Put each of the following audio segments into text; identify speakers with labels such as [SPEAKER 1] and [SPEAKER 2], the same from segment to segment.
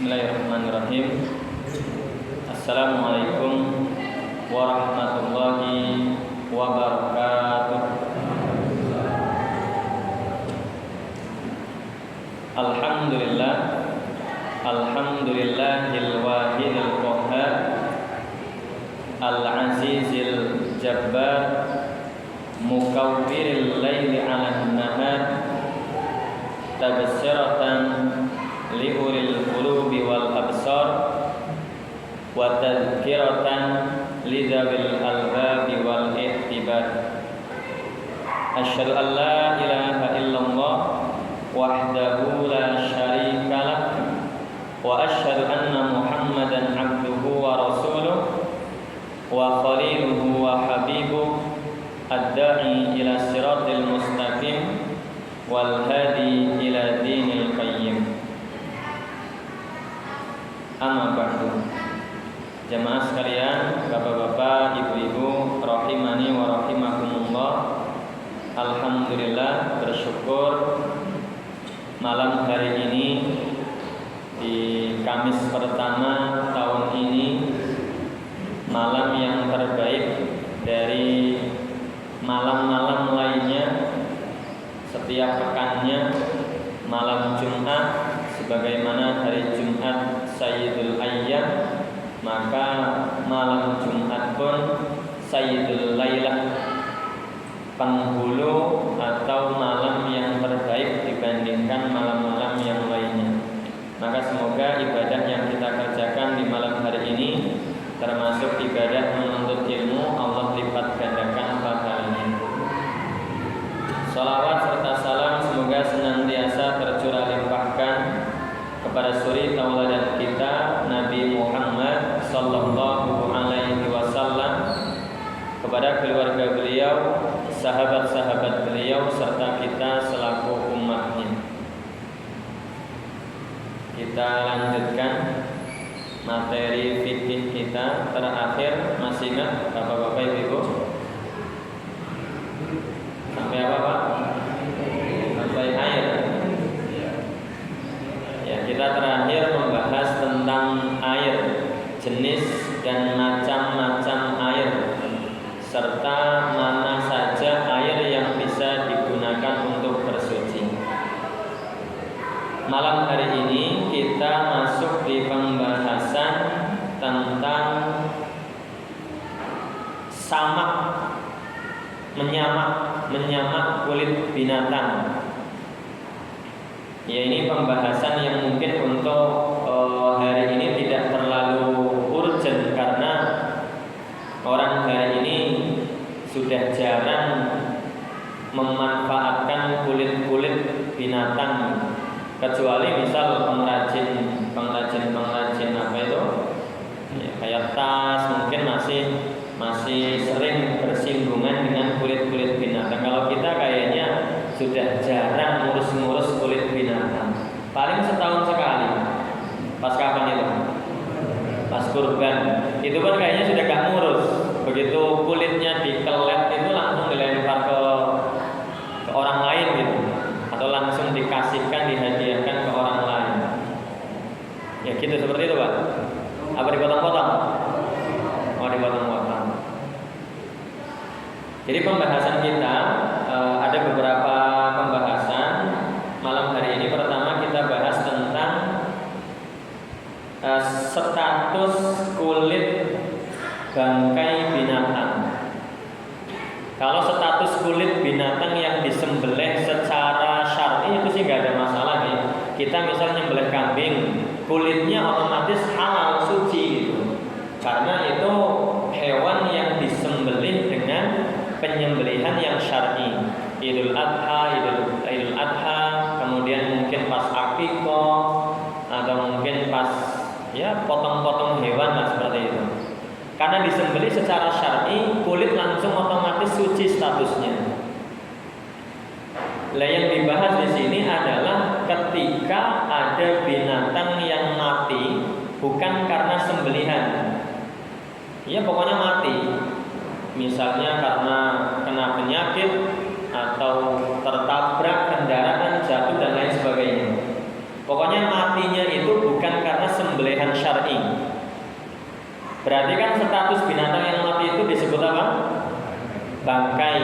[SPEAKER 1] Bismillahirrahmanirrahim. Assalamualaikum warahmatullahi wabarakatuh. Alhamdulillah, alhamdulillahil wahidil qahhar, al-azizil jabbar, mukawwiril laili 'alan nahar, tabsiratan liulil qulubi wal absar, wa tadhkiratan lidzawil albabi wal i'tibar. Asyhadu an la ilaha illallah wahdahu la syarika lah, wa asyhadu anna Muhammadan abduhu wa rasuluh wa khaliluhu wa habibuh, ad-da'i ila siratil mustaqim wal hadi ila dinil qayyim. Amma ba'du. Jamaah sekalian, bapak-bapak, ibu-ibu, rahimani wa rahimakumullah. Alhamdulillah, bersyukur malam hari ini di Kamis pertama tahun ini, malam yang terbaik dari malam-malam lainnya setiap pekannya. Malam Jumat sebagaimana hari Jumat Sayyidul Ayyam, maka malam Jumat pun Sayyidul Lailah, penghulu atau malam yang terbaik dibandingkan malam-malam yang lainnya. Maka semoga ibadah yang kita kerjakan di malam hari ini, termasuk ibadah menuntut ilmu, Allah lipat gandakan pahalanya. Salawat serta salam semoga senantiasa tercurah limpahkan kepada suri tauladan kita Nabi Muhammad sallallahu alaihi wasallam, kepada keluarga beliau, sahabat-sahabat beliau, serta kita selaku umatnya. Kita lanjutkan materi fikih kita terakhir. Masih ingat bapak-bapak ibu-ibu? Sampai apa Pak? Sampai air. Ya, kita terakhir membahas tentang air, jenis dan macam-macam air, serta mana saja air yang bisa digunakan untuk bersuci. Malam hari ini kita masuk di pembahasan tentang samak, menyamak kulit binatang. Ya, ini pembahasan yang mungkin untuk hari ini tidak terlalu urgent, karena orang hari ini sudah jarang memanfaatkan kulit-kulit binatang, kecuali misal pengrajin apa itu, ya, kayak tas mungkin masih sering bersinggungan dengan kulit-kulit binatang. Kalau kita kayaknya sudah jarang ngurus kulit binatang. Paling setahun sekali. Pas kapan itu? Pas kurban. Itu kan kayaknya sudah gak ngurus. Begitu kulitnya dikelet itu langsung dilempar ke orang lain gitu, atau langsung dikasihkan, dihadiahkan ke orang lain. Ya gitu, seperti itu Pak. Apa dipotong-potong? Oh, dipotong-potong. Jadi pembahasan kita ada beberapa pembahasan malam hari ini. Pertama kita bahas tentang status kulit bangkai binatang. Kalau status kulit binatang yang disembelih secara syar'i itu sih nggak ada masalah nih. Kita misalnya nyembelih kambing, kulitnya otomatis halal, suci gitu. Karena itu hewan yang disembelih dengan penyembelihan yang syar'i. Idul Adha, kemudian mungkin pas Aqiqah, atau mungkin pas ya potong-potong hewan lah, seperti itu. Karena disembelih secara syar'i, kulit langsung otomatis suci statusnya. Lah yang dibahas di sini adalah ketika ada binatang yang mati bukan karena sembelihan. Ya pokoknya mati. Misalnya karena kena penyakit atau tertabrak kendaraan, jatuh dan lain sebagainya. Pokoknya matinya itu bukan karena Berarti kan status binatang yang mati itu disebut apa? Bangkai.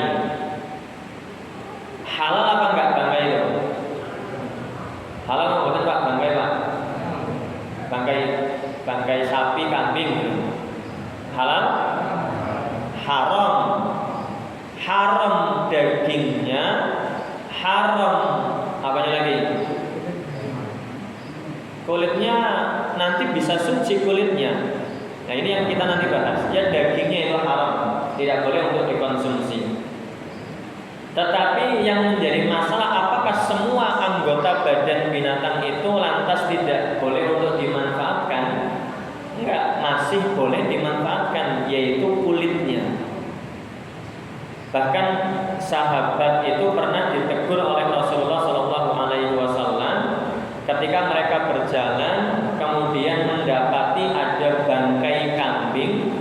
[SPEAKER 1] Halal apa enggak bangkai itu? Halal apa bukan Pak? Bangkai Pak? Bangkai sapi, kambing. Halal? Haram. Haram dagingnya, haram apanya lagi? Kulitnya nanti bisa suci kulitnya. Nah ini yang kita nanti bahas. Ya dagingnya itu haram, tidak boleh untuk dikonsumsi. Tetapi yang menjadi masalah apakah semua anggota badan binatang itu lantas tidak boleh untuk dimanfaatkan? Enggak, masih boleh dimanfaatkan, yaitu kulitnya. Bahkan sahabat itu pernah ditegur oleh Rasulullah SAW ketika mereka berjalan, kemudian mendapati ada bangkai kambing,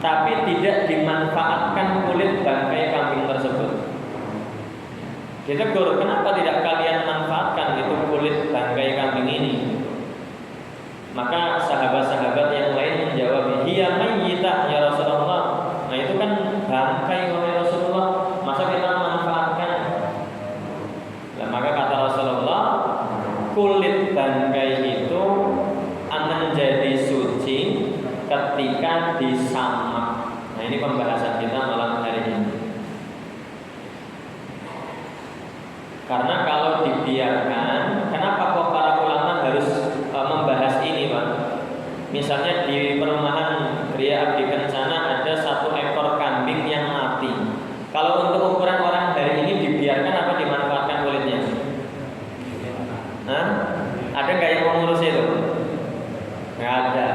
[SPEAKER 1] tapi tidak dimanfaatkan kulit bangkai kambing tersebut. Ditegur, kenapa tidak kalian manfaatkan itu kulit bangkai kambing ini? Maka sahabat-sahabat yang lain menjawab, hiya mayyitah ya Rasulullah. Nah itu kan bangkai oleh Rasulullah, masa kita manfaatkan? Nah, maka kata Rasulullah, kulit bangkai itu menjadi suci ketika disamak. Nah ini pembahasan kita malam hari ini. Karena kalau dibiarkan, kenapa kok para ulama harus membahas ini Pak? Misalnya di perumahan Gria Abdi Kencana ada 1 ekor kambing yang mati. Kalau untuk ukuran orang hari ini dibiarkan apa dimanfaatkan kulitnya? Hah? Ada nggak yang mengurus itu? Nggak ada.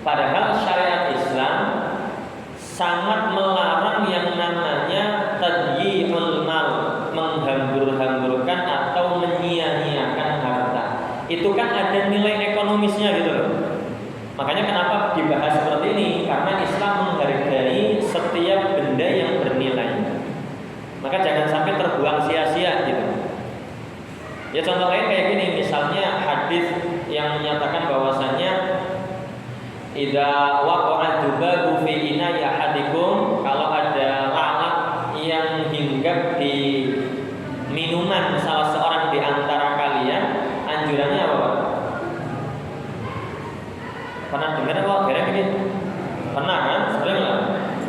[SPEAKER 1] Padahal syariat Islam sangat melarang yang namanya tadyi'ul mal, menghambur-hamburkan atau menyia-nyiakan harta. Itu kan ada nilai ekonomisnya gitu loh. Makanya kenapa dibahas seperti ini? Karena Islam menghargai setiap benda yang bernilai. Maka jangan sampai terbuang sia-sia gitu. Ya contoh lain kayak gini, misalnya hadis yang menyatakan bahwasannya idza waqa'a dzubabu fi ina'i ahadikum, kalau ada lalat yang hinggap di minuman salah seorang di antara kalian, anjurannya apa Pak? Pernah dengar kok kira begitu? Pernah kan? Sering lah.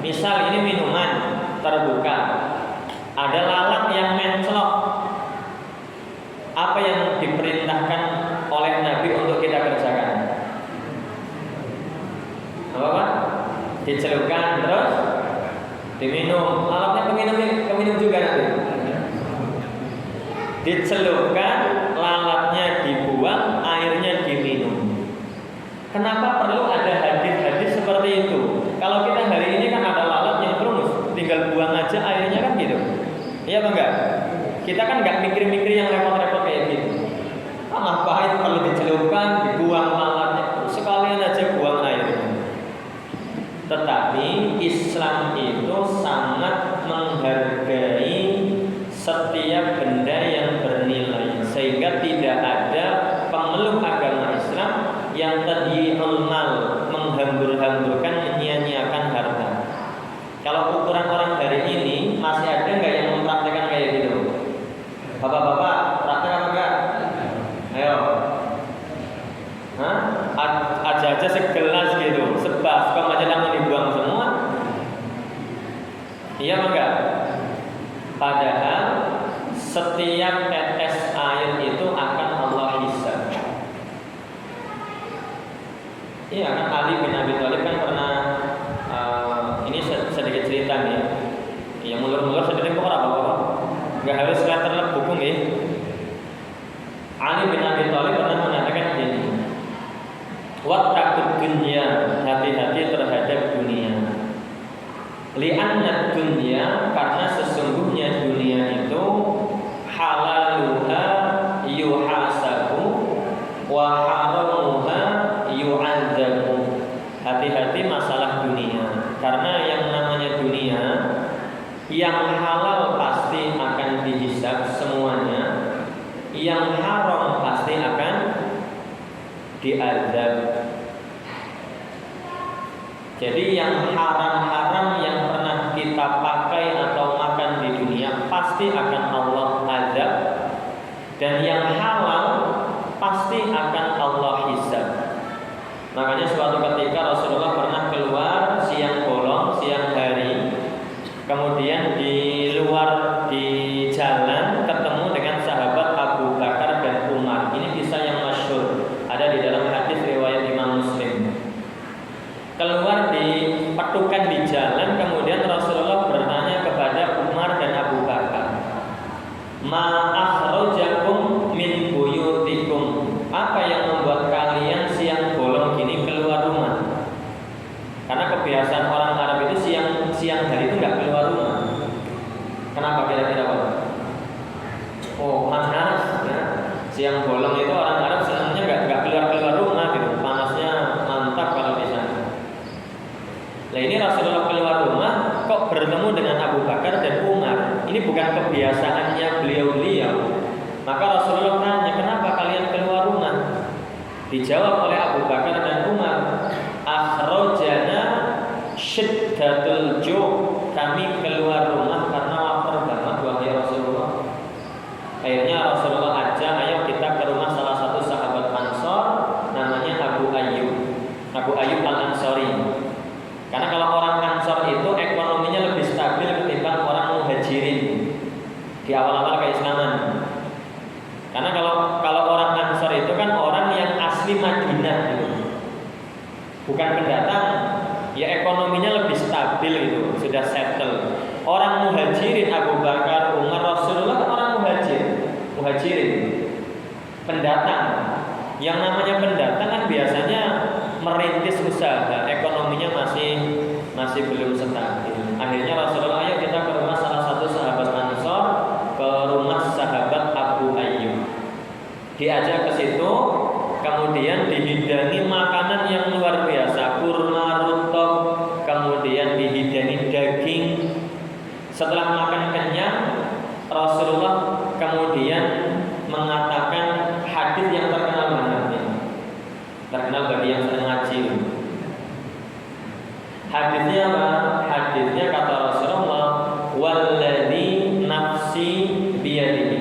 [SPEAKER 1] Misal ini minuman terbuka, ada lalat yang menclok. Apa yang diperintahkan oleh Nabi untuk kita kerjakan? Apa Pak? Dicelupkan terus diminum. Lalatnya keminum juga nanti. Dicelupkan, lalatnya dibuang, airnya diminum. Kenapa perlu ada hadis-hadis seperti itu? Kalau kita hari ini kan ada lalat yang terus tinggal buang aja airnya kan gitu. Iya apa enggak? Kita kan enggak mikir-mikir yang repot-repot kayak gitu. Ngapain perlu dicelupkan, dibuang lalatnya? Sekalian aja buang airnya. Tetapi Islam itu sangat menghargai setiap benda yang bernilai, sehingga tidak ada pemeluk agama Islam yang tadyi'ul mal, menghambur-hamburkan, menyia-nyiakan harta. Kalau ukuran orang hari ini masih ada nggak yang mempraktekkan kayak gitu? Bapak-bapak, praktek apa enggak? Ayo. Hah? Aja segelas gitu, sebaskom aja langsung dibuang semua. Iya apa enggak? Padahal setiap tetes air itu akan Allah hisab. Iya kan, Ali bin Abi Thalib kan pernah ini sedikit cerita nih. Yang mulur-mulur sedikit kok apa-apa. Enggak harus terlebih buku nih. Ali bin Abi Thalib pernah mengatakan begini, wattaqud dunya, hati-hati terhadap dunia. Li'anna dunya, karena sesungguhnya dunia itu halaluha yuhasabu wa haramuha yu'adzabu. Hati-hati masalah dunia, karena yang namanya dunia, yang halal pasti akan dihisab semuanya, yang haram pasti akan diazab. Yang namanya pendatang kan biasanya merintis usaha, ekonominya masih belum stabil. Akhirnya Rasulullah, ayo kita ke rumah salah satu sahabat Ansor, ke rumah sahabat Abu Ayyub. Diajak ke situ, kemudian dihidangi makanan yang luar biasa, kurma rutab, kemudian dihidangi daging. Setelah makan kenyang, Rasulullah kemudian mengatakan hadis yang terkenal banget, terkenal bagi yang sering ngaji. Hadisnya apa? Hadisnya kata Rasulullah, walladzi nafsi biyadihi,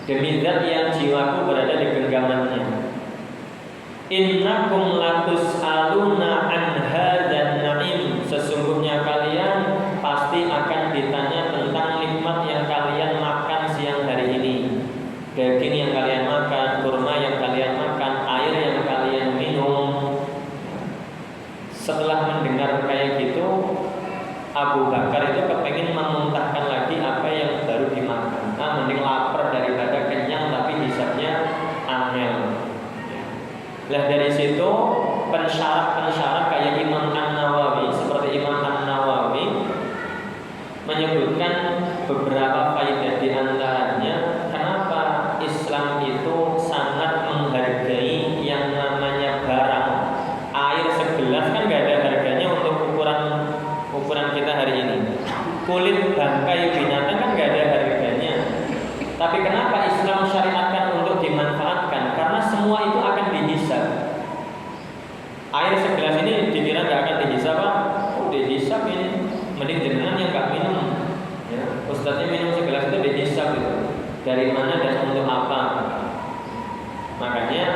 [SPEAKER 1] demi zat yang jiwaku berada di genggamannya. Innakum latus'aluna an hadzal na'im, sesungguhnya kalian pasti akan ditanya tentang nikmat yang kalian makan siang hari ini. Daging yang kalian makan, kurma yang kalian makan, air yang kalian minum. Setelah mendengar kayak gitu, Abu Bakar itu kepengen memuntahkan lagi apa yang baru dimakan. Mending lapar daripada kenyang tapi hisapnya angel. Lah dari situ pensyarat kayak Imam An-Nawawi, seperti Imam An-Nawawi menyebutkan beberapa faedah, di antaranya kenapa Islam itu sangat menghargai yang namanya barang. Air segelas kan gak ada harganya untuk ukuran kita hari ini. Kulit bangkai binatang kan gak ada harganya. Tapi kenapa Islam syariatkan untuk dimanfaatkan? Karena semua itu akan dihisab. Air segelas ini dikira gak akan dihisab, Pak? Oh, dihisab ini. Mending jenengan yang gak minum. Ya, ustadznya minum segelas itu dihisab gitu. Dari mana dan untuk apa? Makanya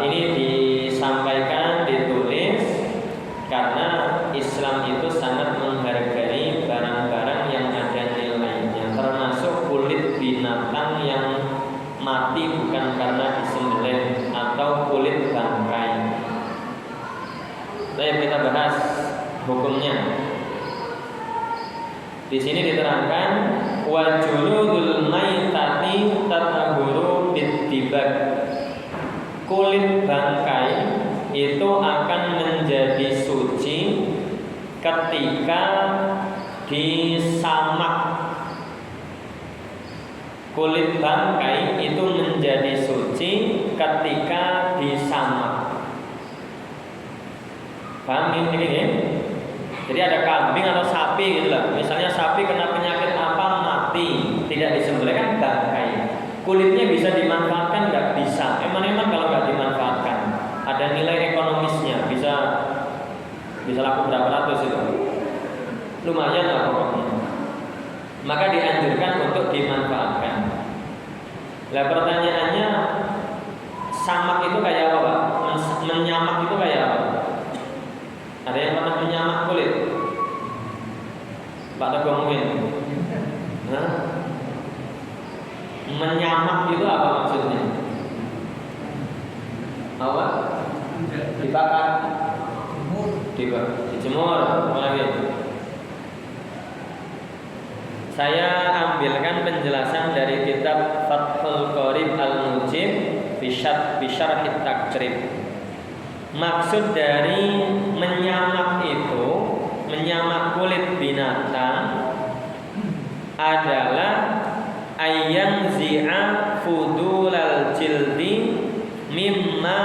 [SPEAKER 1] ini disampaikan, ditulis karena Islam itu sangat menghargai barang-barang yang ada nilainya, termasuk kulit binatang yang mati bukan karena disembelih atau kulit bangkai. Baik, kita bahas hukumnya. Di sini diterangkan wa juludul maitati tatahuru bitibak. Kulit bangkai itu akan menjadi suci ketika disamak. Kulit bangkai itu menjadi suci ketika disamak. Paham ini? Jadi ada kambing atau sapi gitu lah. Misalnya sapi kena penyakit apa mati, tidak disembelih kan bangkai. Kulitnya bisa dimanfaatkan nggak? Bisa. Emang kalau nggak dimanfaatkan, ada nilai ekonomisnya, bisa laku berapa ratus itu, lumayan lah pokoknya. Maka dianjurkan untuk dimanfaatkan. Lah pertanyaannya, samak itu kayak apa, Pak? Menyamak itu kayak apa? Ada yang pernah menyamak kulit? Pak Teguh mungkin? Menyamak itu apa maksudnya? Apa? Dibakar? Dijemur? Apa lagi? Saya ambilkan penjelasan dari kitab Fathul Qorib Al-Mujib Bisyarh At-Taqrib. Maksud dari menyamak itu, menyamak kulit binatang adalah ayyan zi'a fudulal jildi mimma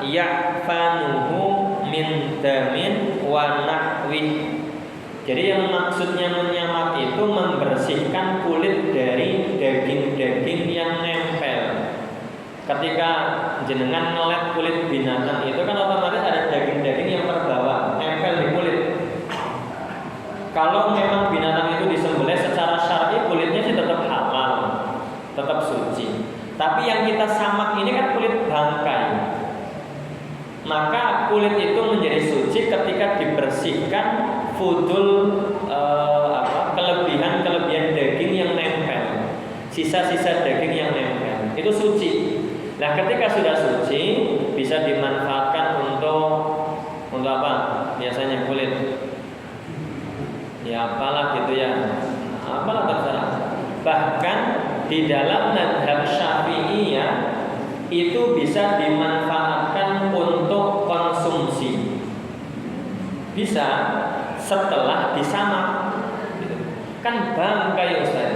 [SPEAKER 1] ya'fanuhu min damin wa nahwi. Jadi yang maksudnya menyamak itu membersihkan kulit dari daging-daging yang nempel. Ketika jenengan ngelet kulit binatang itu kan otomatis ada daging-daging yang terbawa, nempel di kulit. Kalau memang binatang itu disembelih secara syar'i, kulitnya sih tetap halal, tetap suci. Tapi yang kita samak ini kan kulit bangkai. Maka kulit itu menjadi suci ketika dibersihkan fudul kelebihan daging yang nempel, sisa-sisa daging yang nempel itu suci. Nah, ketika sudah suci bisa dimanfaatkan untuk apa? Biasanya kulit. Ya apalah gitu ya. Apalah terserah. Bahkan di dalam mazhab Syafi'iyah itu bisa dimanfaatkan untuk konsumsi. Bisa setelah disamak. Kan bangkai Ustaz.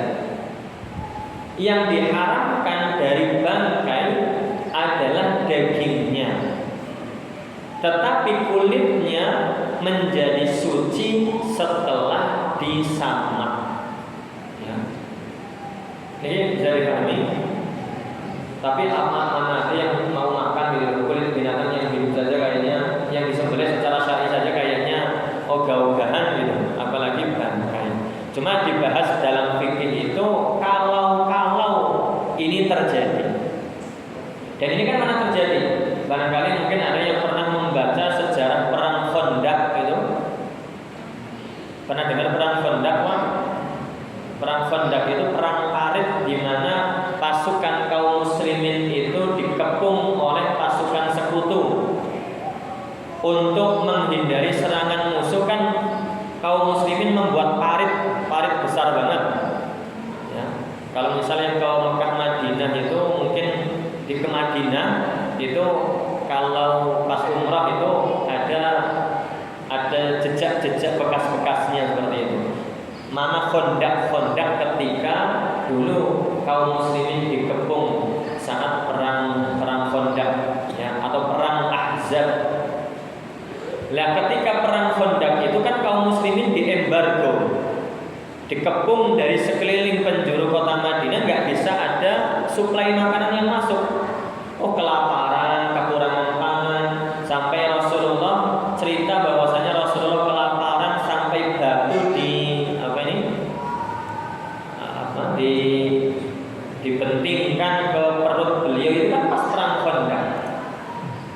[SPEAKER 1] Yang diharamkan dari bangkai adalah dagingnya. Tetapi kulitnya menjadi suci setelah disamak. Ya. Ini bisa dipahami. Tapi mana ada yang mau makan gitu, kulit binatang yang hidup saja kayaknya, yang disembelih secara syar'i saja kayaknya ogah-ogahan gitu, apalagi bangkai. Cuma dibahas dalam fikih itu kalau ini terjadi. Dan ini kan mana terjadi? Barangkali mungkin ada yang pernah membaca sejarah perang Khandaq gitu. Pernah dengar perang Khandaq, Pak? Perang Khandaq itu perang parit di mana pasukan kaum muslimin itu dikepung oleh pasukan sekutu. Untuk menghindari serangan musuh kan kaum muslimin membuat parit besar banget. Ya. Kalau misalnya ke Mekah Madinah itu mungkin di ke Madinah itu kalau pas umrah itu ada jejak-jejak bekas-bekasnya seperti itu. Mana Khandaq ketika dulu kaum muslimin dikepung saat perang Khandaq ya, atau perang Ahzab. Lah ketika perang Khandaq itu kan kaum muslimin diembargo, dikepung dari sekeliling penjuru kota Madinah, nggak bisa ada suplai makanan yang masuk. Oh, kelaparan, kekurangan pangan, sampai Rasulullah cerita bahwasanya Rasulullah kelaparan sampai batu dibentingkan ke perut beliau. Itu kan pas perang Khandaq.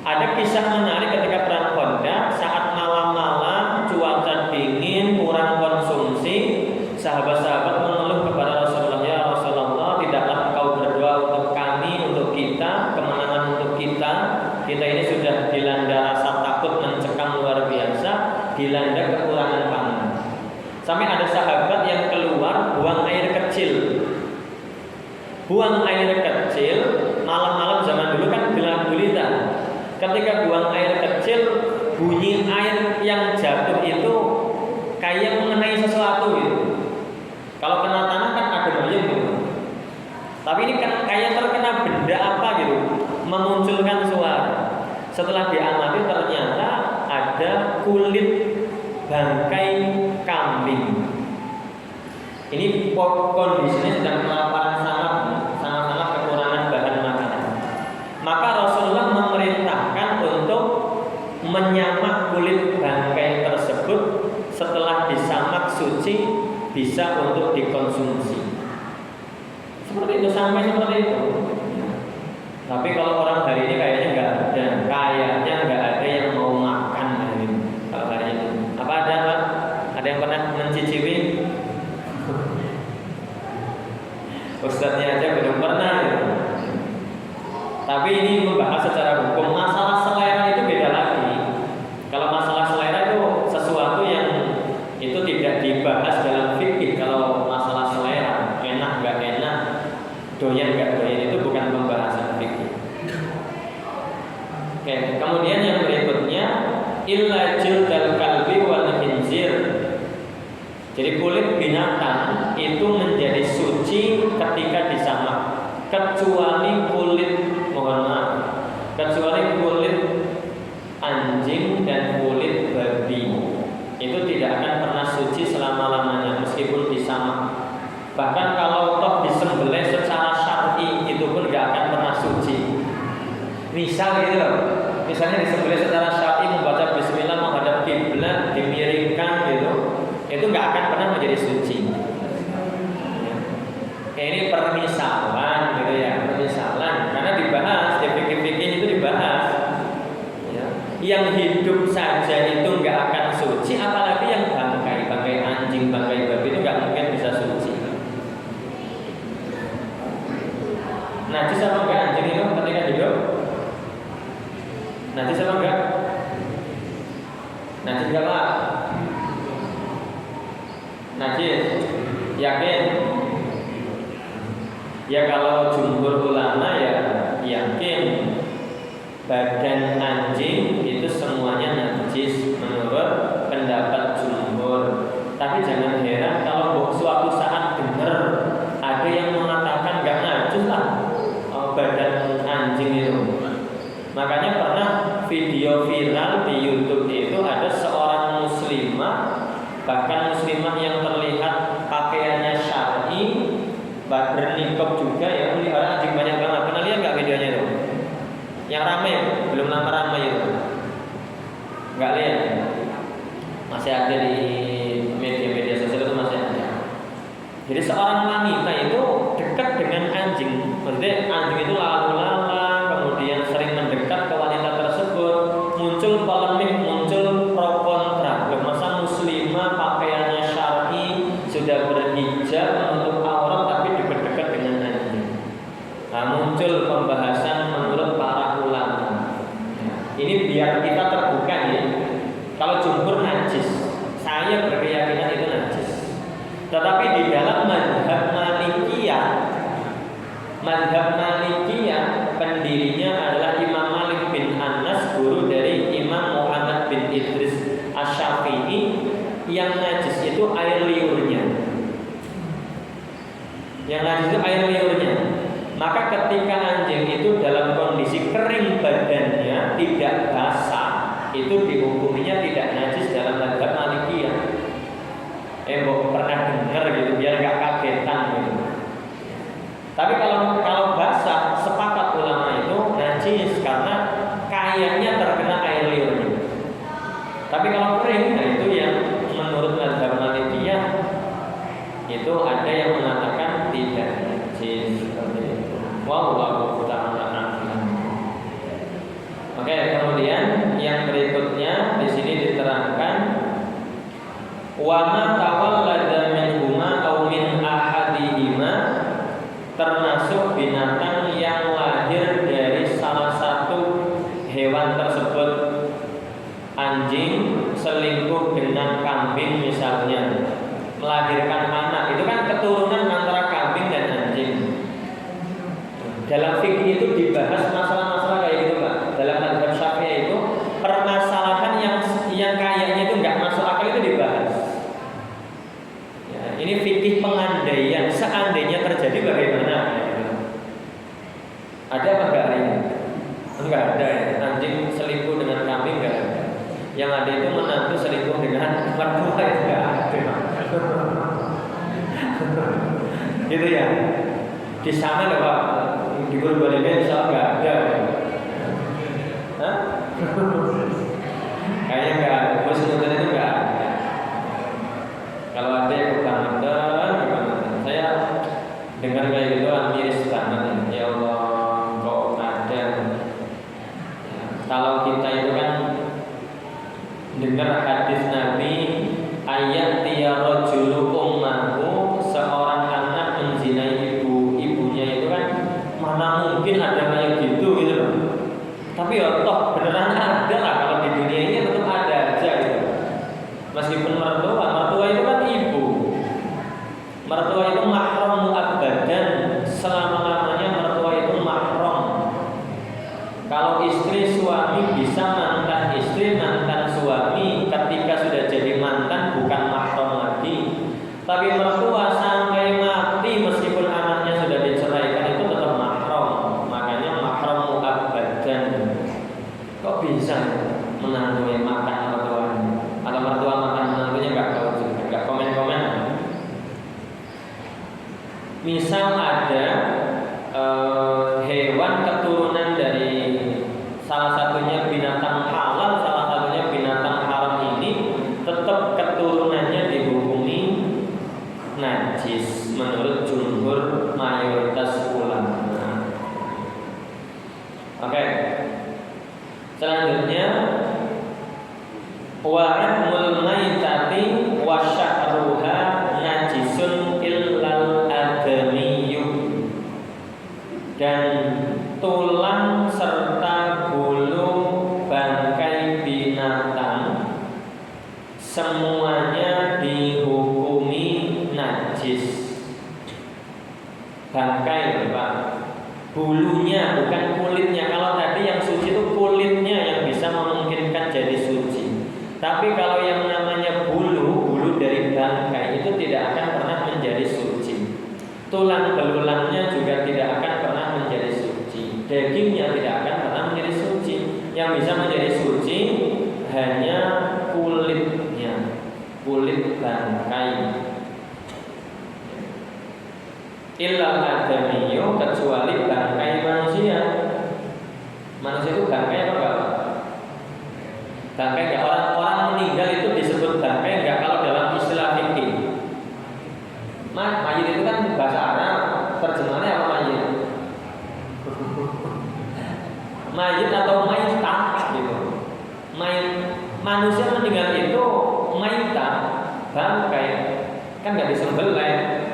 [SPEAKER 1] Ada kisah menarik ketika perang Khandaq, saat malam-malam cuaca dingin, kurang konsumsi, sahabat-sahabat mengeluh kepada Rasulullah, ya Rasulullah, tidaklah engkau berdoa untuk kami, untuk kita, kemenangan untuk kita. Kita ini sudah dilanda rasa takut mencekam luar biasa, dilanda kekurangan pangan. Sampai ada sahabat yang keluar buang air kecil. Buang air kecil, malam-malam zaman dulu kan gelap gulita. Ketika buang air kecil, bunyi air yang jatuh itu kayak mengenai sesuatu gitu. Kalau kena tanah kan ada bayang gitu. Tapi ini kan kayak terkena benda apa gitu, memunculkan suara. Setelah diamati ternyata ada kulit bangkai kambing. Ini kondisinya sedang kelaparan sangat kekurangan bahan makanan. Maka Rasulullah memerintahkan untuk menyamak kulit bangkai tersebut. Setelah disamak suci, bisa untuk dikonsumsi. Seperti itu, sampai seperti itu. Tapi kalau orang hari ini kayaknya nggak ada, kayaknya nggak ada yang mau makan hari ini. Kalau hari ini, apa ada Pak? Ada yang pernah mencicipi? Ustadznya aja belum pernah gitu. Tapi ini membahas secara hukum. Masalah selera itu beda lagi. Kalau masalah selera itu sesuatu yang itu tidak dibahas dalam fikih. Kalau masalah selera, enak nggak enak, doyan nggak doyan, itu bukan pembahasan fikih. Oke, kemudian yang berikutnya illa jildal kalbi wal khinzir. Jadi kulit binatang itu menjadi suci ketika disamak, kecuali kulit, kecuali kulit anjing dan kulit babi. Itu tidak akan pernah suci selama-lamanya meskipun disamak. Bahkan kalau toh disembelih secara syar'i, itu pun tidak akan pernah suci. Misal gitu loh, misalnya disembelih secara syar'i, membaca bismillah, menghadap kiblat, dimiringkan gitu, itu nggak akan pernah menjadi suci. Ini permisalan gitu ya, permisalan. Karena dibahas di fikih-fikih itu dibahas. Ya. Yang hidup saja itu nggak akan suci, apalagi yang bangkai anjing, bangkai babi itu nggak mungkin bisa suci. Najis apa enggak anjing itu ketika hidup? Najis apa enggak? Najis enggak Pak? Najis, yakin? Ya kalau jumhur ulama ya yakin. badan anjing itu semuanya najis menurut pendapat jumhur. Tapi jangan heran kalau suatu saat dengar ada yang mengatakan nggak najis lah badan anjing itu. Makanya pernah video viral di YouTube itu ada seorang muslimah, bahkan muslimah yang terlihat pakaiannya syar'i, bernikab juga ya, pelihara anjing banyak banget. Pernah lihat nggak videonya itu? Yang ramai, belum lama ramai itu. Nggak lihat? Masih ada di media-media sosial itu masih ada. Jadi seorang wanita itu dekat dengan anjing. Maksudnya anjing itu lalu lalang, kemudian sering mendekat ke wanita tersebut. Muncul polemik, muncul pro kontra. Masa muslimah pakaiannya syar'i, sudah berhijab menutup aurat tapi dekat-dekat dengan anjing. Nah, muncul pembahasan menurut para ulama. Ini biar kita terbuka ya. Kalau jumhur najis, saya berkeyakinan itu najis. Tetapi di dalam mazhab Malikiyah pendirinya adalah Imam Malik bin Anas, guru dari Imam Muhammad bin Idris Asy-Syafi'i. Yang najis itu air liurnya. Yang najis itu air liurnya. Maka ketika anjing itu dalam kondisi kering badannya, tidak basah, itu dihukuminya tidak najis dalam mazhab Malikiyah. Pernah dengar gitu biar gak kagetan gitu. Tapi kalau basah, sepakat ulama itu najis karena kayaknya terkena air liurnya. Tapi kalau kering, nah itu yang menurut mazhab Malikiyah itu ada yang mengatakan tidak najis seperti itu. Wallahu ta'ala a'lam. Oke, kemudian yang berikutnya di sini diterangkan wa ma tawallada minhuma aw min ahadihima, termasuk binatang yang lahir dari salah satu hewan tersebut. Anjing selingkuh dengan kambing misalnya, melahirkan anak, itu kan keturunan antara kambing dan anjing. Dalam fikih itu dibahas masalah-masalah kayak gitu Pak. Dalam mazhab Syafi'i itu permasalahan yang kayaknya itu nggak masuk akal itu dibahas. Ya, ini fikih pengandaian, seandainya terjadi bagaimana? Ada apa enggak ini? Enggak ada ya. Anjing selingkuh dengan kambing enggak ada. Yang ada itu menantu selingkuh dengan mertua, itu enggak ada. Gitu ya. Di sana enggak Pak? Di Purbalingga insya Allah enggak ada. Hah? Kayaknya enggak ada. Bos nonton itu enggak ada. Kalau ada yang kebangetan. Saya dengar kayak gitu miris banget. Ya Allah, kok ada. Ya, kalau kita itu kan dengar hadis Nabi, ayat tiya rajulu ummahu, seorang anak menzinai ibunya, itu kan mana mungkin ada kayak gitu loh. Tapi ya toh beneran ada lah, kalau di dunia ini tetap ada aja gitu. Meskipun mertua itu kan ibu. Mertua itu mahram mu'abbadan, selama-lamanya mertua itu mahram. Kalau istri suami bisa mantan istri, mantan suami, ketika sudah jadi mantan bukan mahram lagi. Tapi mertua sampai mati meskipun anaknya sudah diceraikan itu tetap mahram. Makanya mahram mu'abbadan. Kok bisa menantu yang makan mertuanya? Atau mertua makan menantunya nggak tahu juga, nggak komen-komen. Misal ada hewan keturunan dari salah satunya binatang halal, salah satunya binatang haram, ini tetap keturunannya dihukumi najis menurut jumhur mayoritas ulama. Oke. Selanjutnya wa'admul maitati wa sya'ruha najisun illal adamiyyu, dan tulang serta bulu bangkai binatang semuanya dihukumi najis. Bangkai Pak, bulunya bukan kulitnya. Kalau tadi yang suci itu kulit tulang belulangnya juga tidak akan pernah menjadi suci, dagingnya tidak akan pernah menjadi suci. Yang bisa menjadi suci hanya kulitnya, kulit bangkai. Illal adamiyyu, kecuali bangkai manusia. Manusia itu bangkai apa enggak? Bangkai enggak? Orang meninggal itu disebut bangkai enggak kalau dalam istilah fikih? Mayit itu kan bahasa Arab, terjemahannya apa mayit? Mayit atau mayitah gitu. Mayit, manusia meninggal itu mayitah, bangkai, kan enggak disembelih.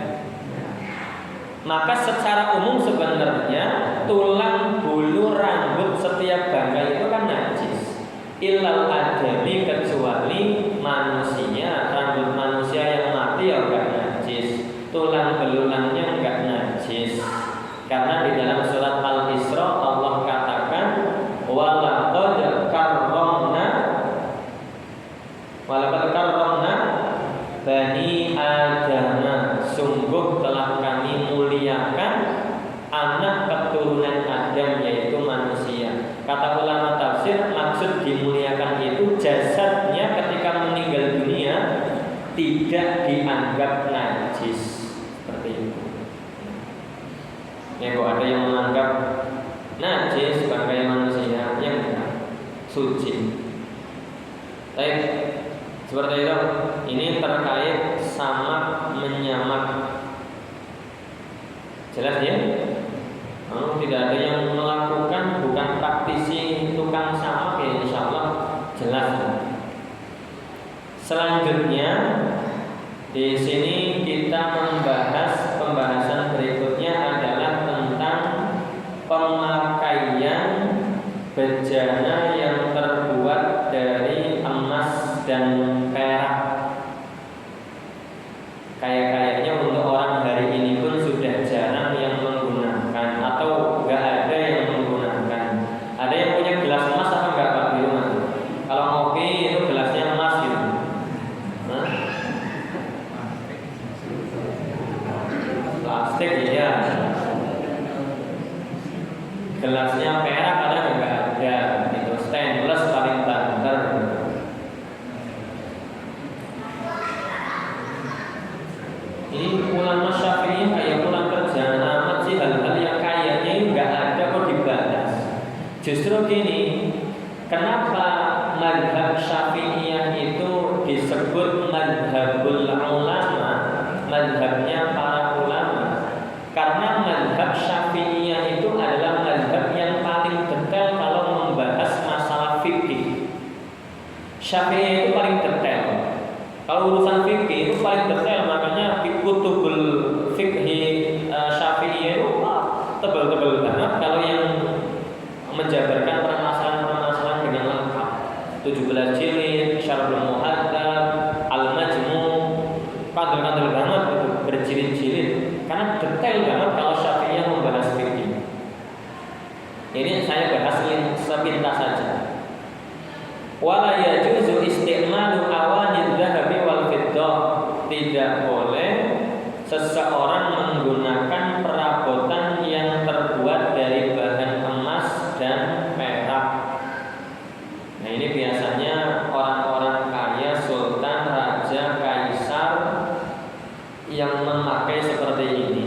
[SPEAKER 1] Maka secara umum sebenarnya tulang, bulu, rambut setiap bangkai itu kan najis. Illal adami, kecuali manusia, rambut manusia yang mati ya enggak najis, tulang belulangnya enggak najis. Karena di dalam surat Al-Isra Allah katakan walaqad karramna bani Adam, sungguh telah kami muliakan anak keturunan Adam, yaitu manusia. Kata ulama tafsir, maksud dimuliakan itu jasadnya ketika meninggal dunia tidak dianggap najis, seperti itu. Ya, kok ada yang menganggap najis bangkai manusia yang suci. Baik, seperti itu. Ini terkait sama menyamak. Jelas ya? Tidak ada yang melakukan, bukan praktisi tukang samak ya, insya Allah jelas. Selanjutnya di sini kita membahas, pembahasan berikutnya adalah tentang pemakaian bejana yang terbuat dari emas dan perak. Kayaknya untuk orang hari ini pun sudah jarang yang menggunakan, atau enggak ada yang menggunakan. Ada yang punya gelas emas apa enggak Pak di rumah? Kalau ngopi itu gelasnya emas gitu. Hah? Plastik ya. Gelasnya perak ada enggak? Ada. Itu stainless paling banter. Ini ulama Syafi'i kayak pulang kerjaan amat sih, hal-hal yang kayaknya ini nggak ada kok dibahas. Justru gini, kenapa mazhab Syafi'iyah itu disebut mazhabul ulama, mazhabnya para ulama? Karena mazhab Syafi'iyah itu adalah mazhab yang paling detail kalau membahas masalah fikih. Syafi'iyah itu paling detail. Kalau urusan fikih itu paling detail, makanya kutubul fikih Syafi'iyah itu tebal-tebal banget. Kalau yang menjabarkan permasalahan-permasalahan dengan lengkap, 17 jilid, Syarhul Muhadzab, Al-Majmu', kandel-kandel banget itu, berjilid-jilid. Karena detail banget kalau Syafi'iyah membahas fikih. Ini saya bahas sepintas saja. Wala yajuzu isti'malu awanid dhahabi wal fiddah. Tidak boleh seseorang menggunakan perabotan yang terbuat dari bahan emas dan perak. Nah, ini biasanya orang-orang kaya, sultan, raja, kaisar yang memakai seperti ini.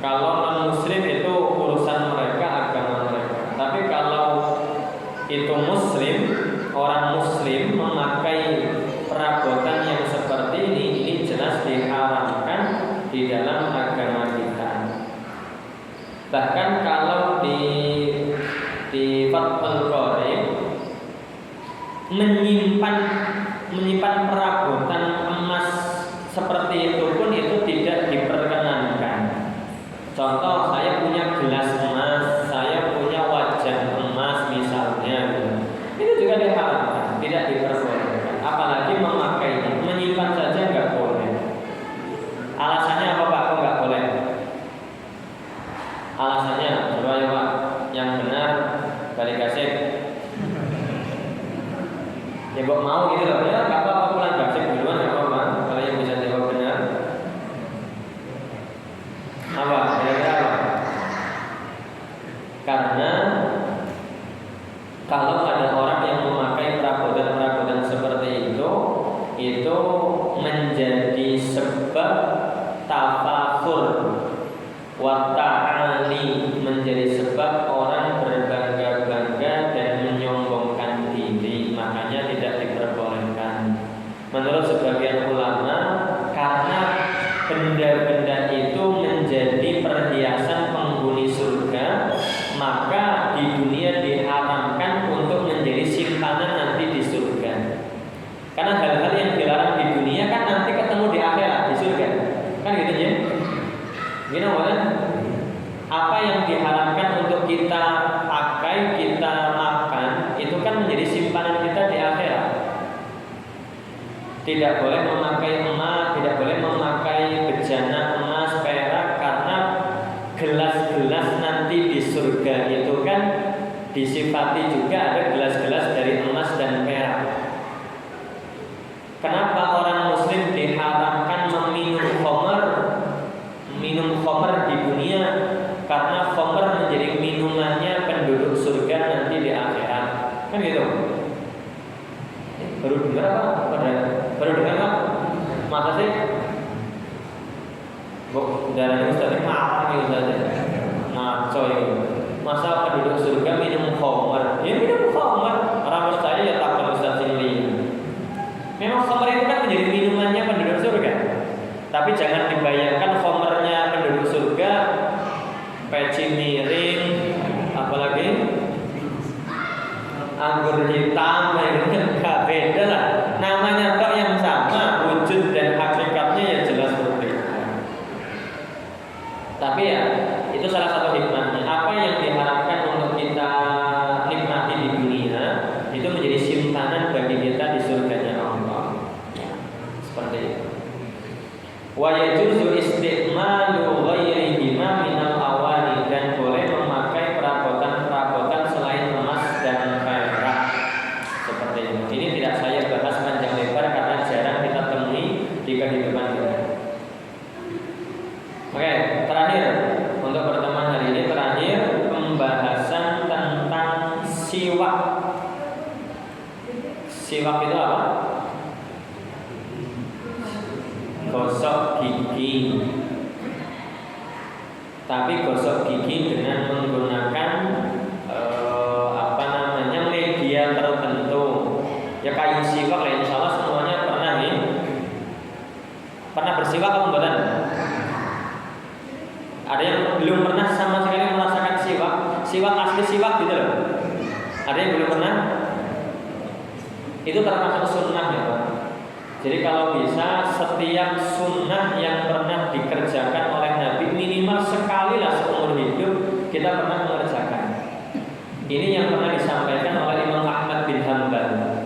[SPEAKER 1] Kalau non-muslim itu urusan mereka, agama mereka. Tapi kalau itu muslim, orang muslim memakai perabotan yang seperti ini jelas diharamkan di dalam agama kita. Bahkan kalau di Fathul Qorib menyimpan perabotan emas seperti itu pun itu tidak diperkenankan. Contoh, saya punya gelas emas, saya punya wajan emas misalnya, itu juga diharamkan, tidak diperbolehkan. Apalagi memakainya, menyimpan saja nggak boleh. Alasannya apa Pak? Kok nggak boleh? Alasannya, coba ya Pak, yang benar balik kasih. Ya Bok mau gitu loh, ya nggak apa-apa, pulang kasih duluan nggak apa-apa. Kalau yang bisa jawab benar. wa ta'ali, menjadi sebab orang berbangga-bangga dan menyombongkan diri, makanya tidak diperbolehkan. Menurut sebagian ulama, karena benda-benda itu menjadi perhiasan penghuni surga, maka di dunia diharamkan untuk menjadi simpanan nanti di surga. Karena hal-hal yang dilarang di dunia kan nanti ketemu di akhirat, di surga. Kan gitu ya? Gini kan? Apa yang diharamkan untuk kita pakai, kita makan, itu kan menjadi simpanan kita di akhirat. Tidak boleh memakai emas, tidak boleh memakai bejana emas, perak, karena gelas-gelas nanti di surga itu kan disifati juga ada gelas-gelas dari emas dan perak. Kenapa orang muslim diharamkan minum khamr di dunia? Karena khamr menjadi minumannya penduduk surga nanti di akhirat. Kan gitu. Baru dengar apa? Baru dengar apa? Masa sih? Darahnya Ustaz ini marah nih Ustaz. Ngaco ya. Masa penduduk surga minum khamr? Ya minum khamr. Orang percaya ya takut Ustaz ini. Memang khamr itu kan menjadi minumannya penduduk surga. Tapi jangan dibayangkan khamrnya penduduk surga peci miring, apalagi anggur hitam, enggak beda lah. Namanya kok yang sama, wujud dan hakikatnya ya jelas berbeda. Tapi ya itu salah satu hikmahnya. Apa yang diharapkan untuk kita nikmati di dunia itu menjadi simpanan bagi kita di surganya Allah. Seperti itu. Wa yajuzu isti'malu ghairihima minal awani, dan boleh memakai perabotan-perabotan selain emas dan perak. Seperti itu. Ini tidak saya bahas panjang lebar karena jarang kita temui di kehidupan kita. Oke, terakhir untuk pertemuan hari ini, terakhir pembahasan tentang siwak. Siwak itu apa? Gosok gigi. Tapi gosok gigi dengan menggunakan media tertentu. Ya kayu siwak lah, insya Allah semuanya pernah nih. Pernah bersiwak atau buatan? Ada yang belum pernah sama sekali merasakan siwak? Siwak asli siwak gitu loh. Ada yang belum pernah? Itu termasuk sunnah ya Pak. Jadi kalau bisa setiap sunnah yang pernah dikerjakan oleh Nabi minimal sekali lah seumur hidup kita pernah mengerjakan. Ini yang pernah disampaikan oleh Imam Ahmad bin Hanbal.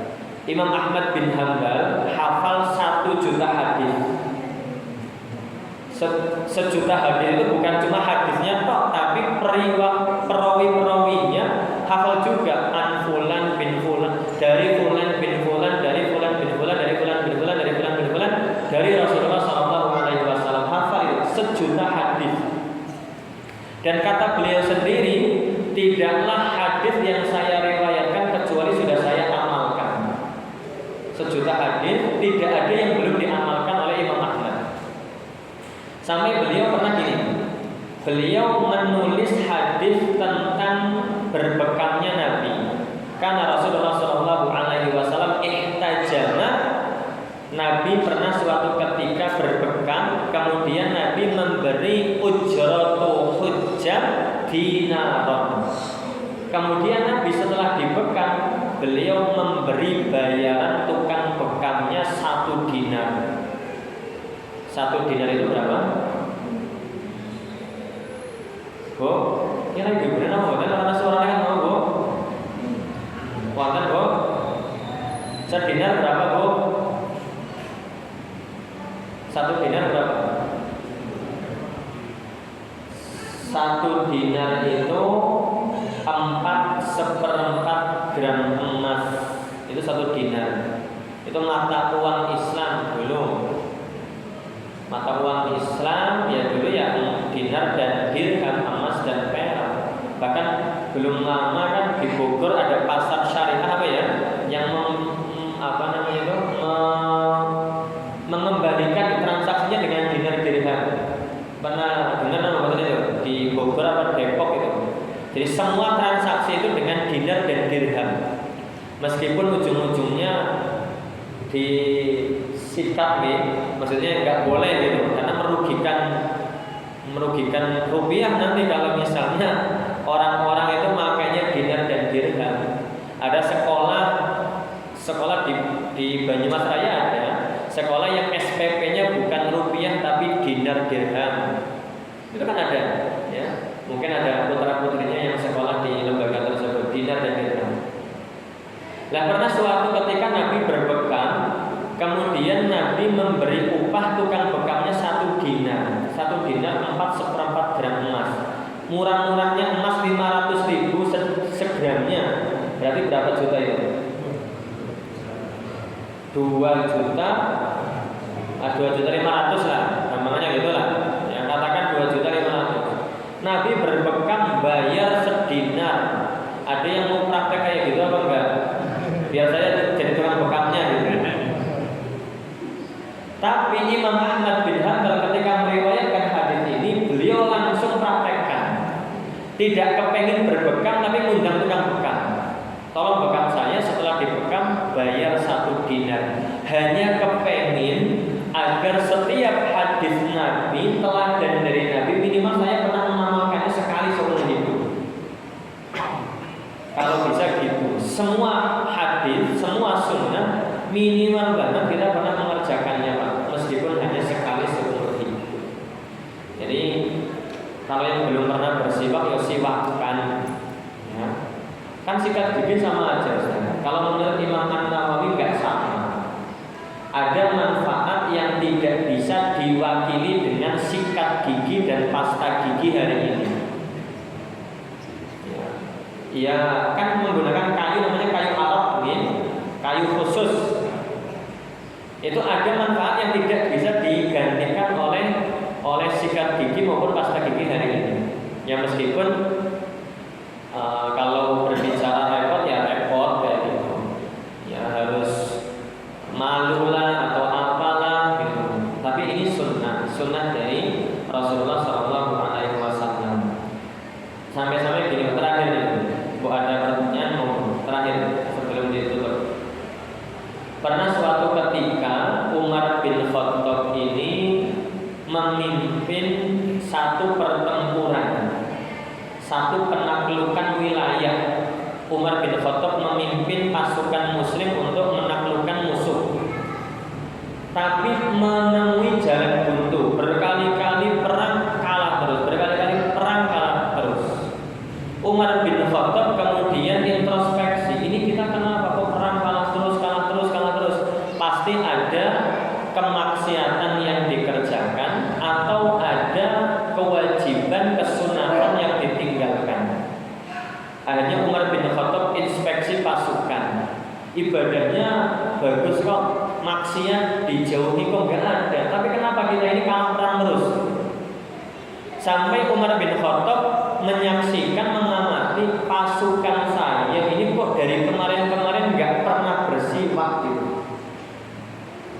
[SPEAKER 1] Imam Ahmad bin Hanbal hafal 1 juta hadis. Sejuta hadis itu bukan cuma hadisnya tok, tapi perawi-perawinya hafal juga. An fulan bin fulan, dari fulan bin fulan, dari fulan bin fulan, dari fulan bin fulan, dari fulan bin fulan, dari Rasulullah SAW. Hafal itu 1 juta hadis. Dan kata beliau sendiri, tidaklah hadis yang saya riwayatkan kecuali sudah saya amalkan. 1 juta hadis tidak ada yang belum diamalkan oleh Imam Ahmad. Sampai beliau pernah gini, beliau menulis hadis tentang berbekalnya Nabi. Karena Rasulullah SAW ihtajama, Nabi pernah suatu ketika berbekal, kemudian Nabi memberi ujratu hujjah dinaron. Kemudian Nabi setelah dibekal, beliau memberi bayaran tukang bekalnya 1 dinar. 1 dinar itu berapa? Bu, ini lagi bener apa? Karena suaranya kan mau Bu. Wonten Bu? 1 dinar berapa Bu? 1 dinar berapa? 1 dinar itu 4/4 gram emas. Itu 1 dinar. Itu mata uang Islam dulu. Mata uang Islam ya dulu ya dinar dan dirham, emas dan perak. Bahkan belum lama kan di Bogor ada pasar syariah apa ya, yang mengembalikan transaksinya dengan dinar dirham. Pernah dengar nama itu? Jadi semua transaksi itu dengan dinar dan dirham. Meskipun ujung-ujungnya disikat maksudnya nggak boleh gitu, karena merugikan rupiah nanti kalau misalnya orang-orang itu makanya dinar dan dirham. Ada sekolah di Banyumas Raya, ada sekolah yang SPP-nya bukan rupiah tapi dinar dirham. Itu kan ada, ya. Mungkin ada putra-putrinya yang sekolah di lembaga tersebut dinar dan dirham. Nah, pernah suatu ketika Nabi berbekam, kemudian Nabi memberi upah tukang bekamnya 1 dinar. 1 dinar 4/4 gram emas. Murah-murahnya emas 500.000 segramnya. Berarti berapa juta itu? 2.500.000 lah, gampangnya gitulah. Yang katakan 2.500.000. Nabi berbekam bayar sedinar. Ada yang mau praktek kayak gitu apa enggak? Biar saya jadi tukang bekamnya gitu. Tapi Imam Ahmad bin Hanbal ketika meriwayatkan hadis ini, beliau langsung praktekkan. Tidak kepengen berbekam tapi ngundang tukang bekam. Tolong bekam saya, setelah dibekam bayar 1 dinar. Hanya kepengen agar setiap hadis Nabi, teladan dari Nabi, minimal saya pernah mengamalkannya sekali seumur hidup. Kalau bisa gitu, semua hadis, semua sunnah minimal banget kita pernah mengerjakannya, Pak, meskipun hanya sekali seumur hidup. Jadi kalau yang belum pernah bersiwak, ya siwakkan, ya. Kan sikat gigi sama aja, Ustaz. Kalau menurut Imam An-Nawawi nggak sama. Ada manfaat yang tidak bisa diwakili dengan sikat gigi dan pasta gigi hari ini. Ya, kan menggunakan kayu, namanya kayu arok, kayu khusus. Itu ada manfaat yang tidak bisa digantikan oleh sikat gigi maupun pasta gigi hari ini. Ya meskipun kalau berbicara repot ya repot kayak gitu. Ya harus malu lah atau apalah gitu. Tapi ini sunnah dari Rasulullah SAW. Sampai-sampai gini terakhir nih. Bu, ada pertanyaan mau terakhir sebelum ditutup. Pernah suatu ketika Umar bin Khattab ini memimpin satu pertempuran, satu penaklukan wilayah. Umar bin Khattab memimpin pasukan muslim untuk menaklukkan musuh. Tapi menemui jalan buntu, berkali-kali perang kalah terus, berkali-kali perang kalah terus. Umar bin Khattab kemudian introspeksi, ini kita kenapa kok perang kalah terus. Pasti ada kemaksiatan yang dikerjakan atau ada kewajiban kesunatan yang ditinggalkan. Akhirnya Umar bin Khattab inspeksi pasukan. Ibadahnya bagus kok, maksiat dijauhi kok nggak ada. Tapi kenapa kita ini kalah perang terus? Sampai Umar bin Khattab menyaksikan, mengamati pasukan saya ini kok dari kemarin-kemarin nggak pernah bersiwak gitu.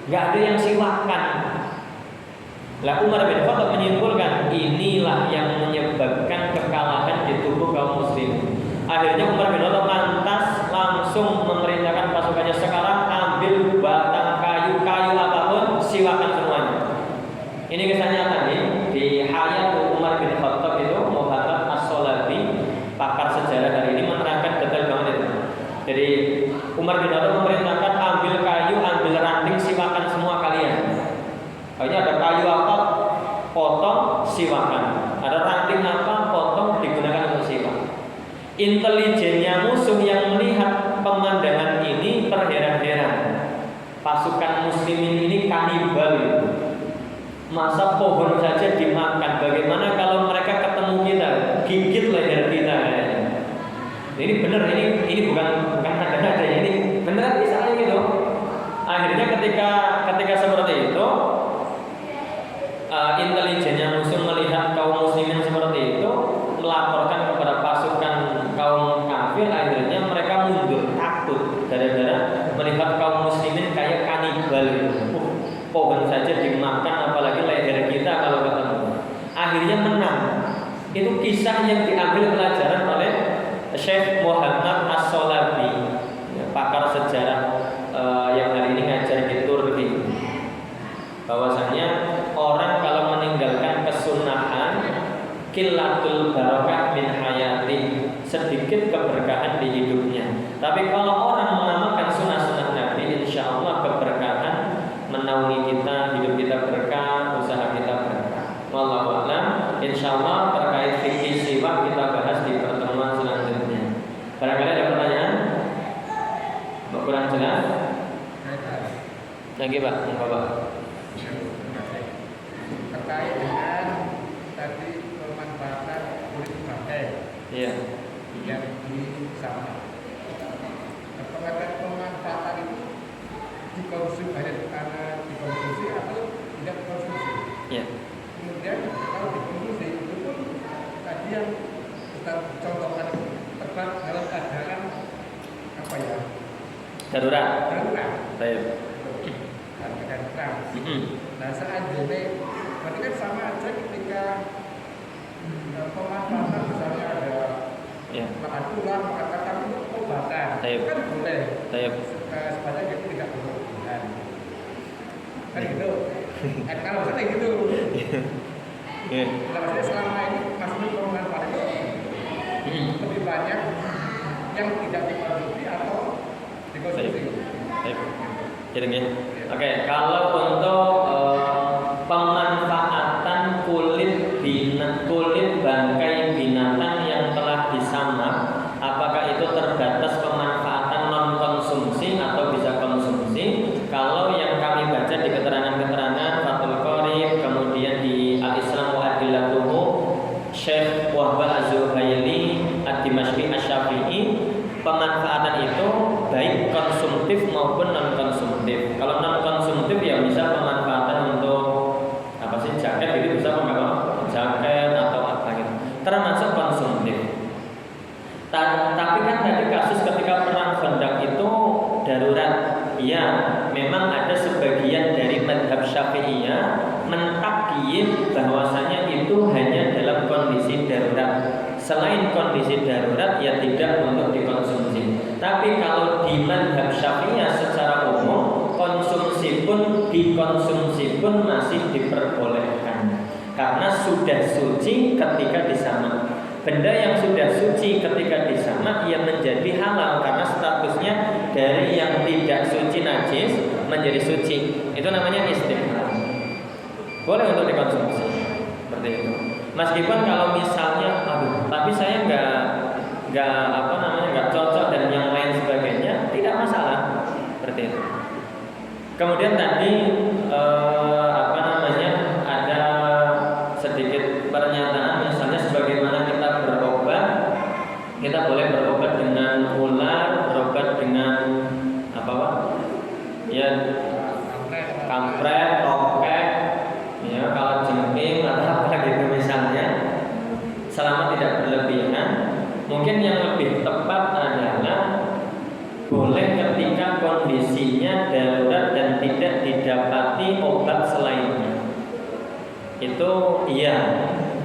[SPEAKER 1] Nggak ada yang siwakan. Lah Umar bin Khattab menyimpulkan inilah yang menyebabkan kekalahan di tubuh kaum muslim. Akhirnya Umar bin Khattab lantas langsung memerintahkan pasukannya, sekarang ambil batang kayu apapun, siwakan semuanya. Ini kisahnya tadi di Hayat Umar bin Khattab itu, Muhammad As-Solabi, pakar sejarah hari ini menerangkan detail banget itu. Jadi Umar bin Khattab memerintahkan ambil kayu, ambil ranting, siwakan semua kalian. Kayaknya ada kayu apa, potong, siwakan. Ada ranting apa, potong, digunakan untuk siwak. Intelijennya musuh yang melihat pemandangan ini terheran-heran. Pasukan muslimin ini kanibal itu. Masa pohon saja dimakan, bagaimana kalau mereka ketemu kita, gigit leher kita kayaknya. Ini benar, ini bukan ada ya, ini beneran bisa kayak gitu. Akhirnya ketika seperti itu, intelijennya musuh melihat kaum muslimin seperti itu, melaporkan kepada pasukan kaum kafir. Akhirnya mereka mundur takut gara-gara melihat kaum muslimin kayak kanibal itu. Pohon saja dimakan, apalagi leher kita kalau ketemu. Akhirnya menang. Itu kisah yang diambil pelajaran oleh Syekh Muhammad As-Solabi, pakar sejarah yang hari ini ngajar di Turki, bahwasanya orang kalau meninggalkan kesunahan qillatul barakah min hayati, sedikit keberkahan di hidupnya. Tapi kalau orang mengamalkan sunnah-sunnah Nabi, insya Allah keberkahan menaungi kita, hidup kita berkah, usaha kita berkah. Wallahu a'lam. Insya Allah terkait fikih siwak kita bahas di pertemuan selanjutnya. Barangkali ada pertanyaan? Kurang jelas? Lagi Pak, Bapak.
[SPEAKER 2] Terkait dengan tadi pemanfaatan kulit bangkai.
[SPEAKER 1] Iya.
[SPEAKER 2] Yang di sana. Pemanfaatan itu dikonsumsi karena dikonsumsi atau tidak dikonsumsi.
[SPEAKER 1] Iya.
[SPEAKER 2] Kemudian kalau dikonsumsi itu pun tadi yang kita contohkan tepat dalam keadaan apa ya?
[SPEAKER 1] Darurat.
[SPEAKER 2] Baik. Nah seandainya berarti kan sama aja ketika pemanfaatan misalnya ada makan tulang, makan kacang itu obatan kan boleh. Sepanjang itu tidak berlebihan. Kan gitu. Kalau misalnya gitu. Maksudnya selama ini maksudnya pemanfaatan itu lebih banyak yang tidak dikonsumsi atau dikonsumsi.
[SPEAKER 1] Oke, kalau untuk pemanfaatan kulit bangkai binatang yang telah disamak, apakah itu terbatas pemanfaatan non konsumsi atau bisa konsumsi? Kalau yang kami baca di keterangan-keterangan Fathul Qorib, kemudian di Al-Islam wa Adillatuhu, Syekh Wahbah Az-Zuhaili Ad-Dimashqi Asy-Syafi'i, pemanfaatan itu baik konsumtif maupun non konsumtif. Kalau non konsumtif ya bisa pemanfaatan untuk apa sih, jaket itu bisa mengapa jaket atau apa gitu, termasuk konsumtif. Tapi kan tadi kasus ketika perang Khandaq itu darurat. Ya, memang ada sebagian dari mazhab Syafi'iyah mentakyin bahwasanya itu hanya dalam kondisi darurat. Selain kondisi darurat ya tidak untuk dikonsumsi. Tapi kalau di mazhab Syafi'iyah secara umum dikonsumsi pun masih diperbolehkan karena sudah suci ketika disamak. Benda yang sudah suci ketika disamak ia menjadi halal karena statusnya dari yang tidak suci najis menjadi suci. Itu namanya istihmal. Boleh untuk dikonsumsi seperti itu. Meskipun kalau misalnya, tapi saya nggak cocok dan yang lain sebagainya, tidak masalah seperti itu. Kemudian tadi ada sedikit pernyataan, misalnya sebagaimana kita berobat, kita boleh berobat dengan ular, berobat dengan apa Pak? Ya, kampret, tokek, ya kalau jengking atau apa gitu misalnya, selama tidak berlebihan. Mungkin yang lebih tepat adalah boleh ketika kondisinya darurat dan tidak didapati obat selainnya. Itu iya,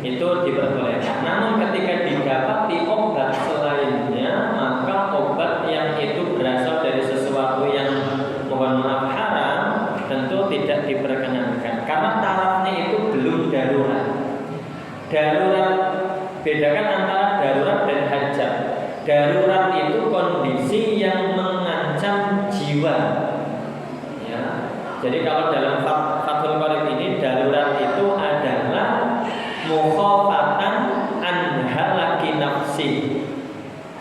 [SPEAKER 1] itu diperbolehkan. Namun ketika didapati obat selainnya, maka obat yang itu berasal dari sesuatu yang mohon maaf haram tentu tidak diperkenankan karena tarafnya itu belum darurat. Darurat, bedakan antara darurat dan hajat. Darurat itu kondisi yang mengancam jiwa. Ya. Jadi kalau dalam Fathul Qorib ini darurat itu adalah mukhafatan an halaki nafsi.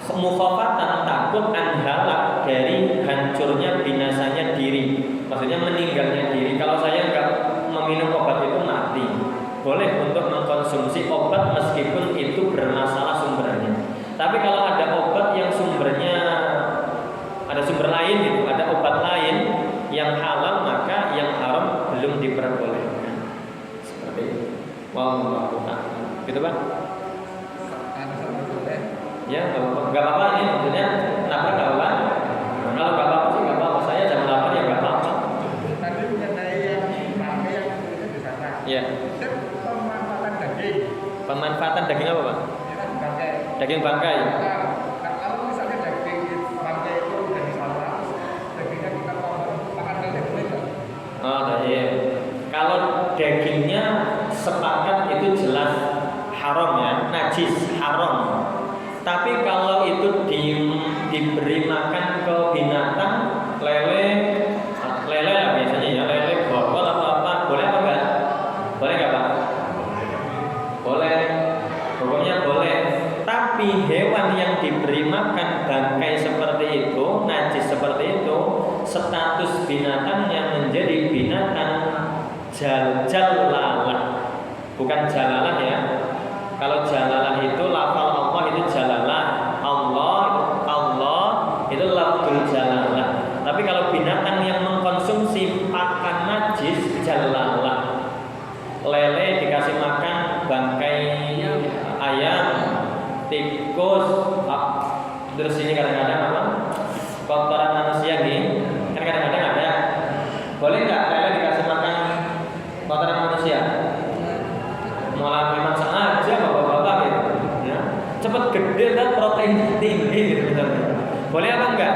[SPEAKER 1] Mukhafatan takut an halak dari hancurnya binasanya diri. Maksudnya meninggalnya diri. Kalau saya enggak meminum obat itu mati. Boleh untuk mengkonsumsi obat meskipun itu bermasalah sumbernya. Tapi kalau ada obat yang sumbernya ada sumber lain gitu, ada obat lain yang halal, maka yang haram belum diperbolehkan. Seperti itu. Wallahu a'lam. Gitu Pak? Ya, nggak apa-apa ini maksudnya kenapa nggak apa-apa? Kalau nggak apa-apa sih nggak apa-apa. Saya jam 8 ya nggak apa-apa.
[SPEAKER 2] Tadi mengenai yang pakai yang di sana.
[SPEAKER 1] Iya.
[SPEAKER 2] Pemanfaatan daging.
[SPEAKER 1] Pemanfaatan daging apa Pak?
[SPEAKER 2] Bangkai.
[SPEAKER 1] Daging bangkai.
[SPEAKER 2] Kalau
[SPEAKER 1] Oh, iya. Kalau dagingnya sepakat itu jelas haram ya, najis, haram. Tapi kalau itu diberi makan ke binatang, lele lah biasanya ya, lele, botol atau apa, boleh apa enggak? Boleh enggak Pak? Boleh, hukumnya boleh. Tapi hewan yang diberi makan bangkai seperti itu, najis seperti itu, status binatangnya menjadi binatang jalalah, bukan jalalah ya. Kalau jalalah itu lafal Allah itu jalalah, Allah itu lafzul jalalah. Tapi kalau binatang yang mengkonsumsi pakan najis, jalalah. Lele dikasih makan bangkai ayam, tikus, terus ini kadang-kadang apa? Kotoran manusia nih, kan kadang-kadang ada. Boleh nggak lele dikasih makan kotoran manusia? Malah memang sengaja bapak-bapak gitu, ya. Cepat gede dan protein tinggi gitu misalnya. Boleh apa enggak?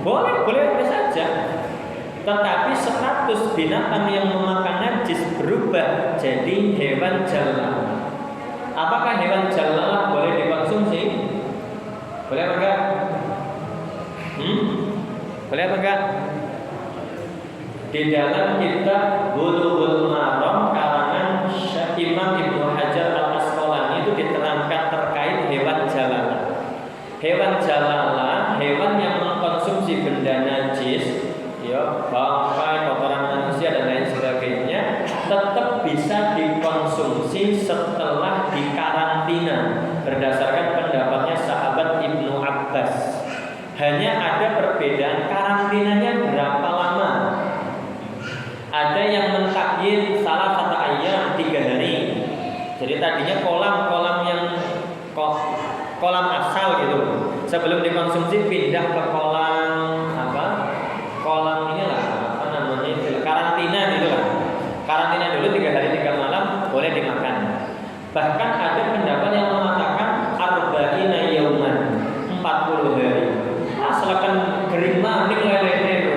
[SPEAKER 1] Boleh saja. Tetapi status binatang yang memakan najis berubah jadi hewan jalalah. Apakah hewan jalalah boleh dikonsumsi? Boleh apa enggak? Boleh apa enggak? Di dalam kitab Bulughul Maram karangan Imam Ibnu Hajar Al-Asqalani itu diterangkan terkait hewan jalalah. Hewan jalalah, hewan yang mengkonsumsi benda najis, ya, bangkai, kotoran manusia dan lain sebagainya, tetap bisa dikonsumsi setelah dikarantina berdasarkan pendapatnya sahabat Ibnu Abbas. Hanya ada perbedaan karantinanya berapa lama. Ada yang mentakyid salah satu ayam 3 hari. Jadi tadinya kolam yang kolam asal gitu. Sebelum dikonsumsi pindah ke kolam apa? Kolam inilah apa namanya itu karantina gitu lah. Karantina dulu 3 hari 3 malam boleh dimakan. Bahkan ada pendapat yang mengatakan arba'ina yauman 40 hari. Silakan kering maning lelenya itu.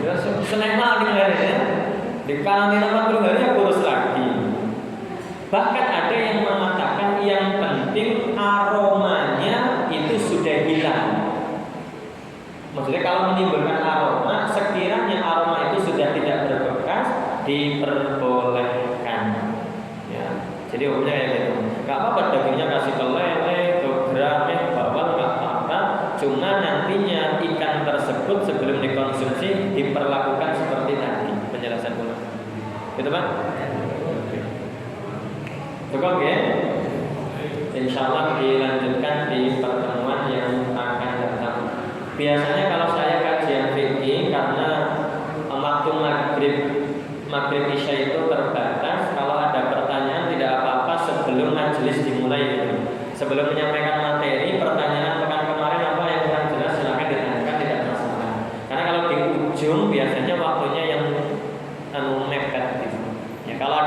[SPEAKER 1] Ya seneng maning lelenya. Di karantina 40 hari kurus lagi. Bahkan ada yang mengatakan yang penting aromanya itu sudah hilang. Maksudnya kalau menimbulkan aroma, sekiranya aroma itu sudah tidak berbekas, diperbolehkan. Ya, jadi umumnya kayak gitu. Gak apa-apa dagingnya kasih ke lele, ke gerame, bawang, gak apa-apa. Cuma nantinya ikan tersebut sebelum dikonsumsi diperlakukan seperti tadi penjelasan ulama. Gitu Pak? Cukup ya? Insya Allah dilanjutkan di pertemuan yang akan datang. Biasanya kalau saya kajian fikih karena waktu maghrib isya itu terbatas, kalau ada pertanyaan tidak apa-apa sebelum majelis dimulai gitu. Sebelum menyampaikan materi, pertanyaan pekan kemarin apa yang kurang jelas silakan ditanyakan, tidak masalah. Karena kalau di ujung biasanya waktunya yang mepet gitu. Ya kalau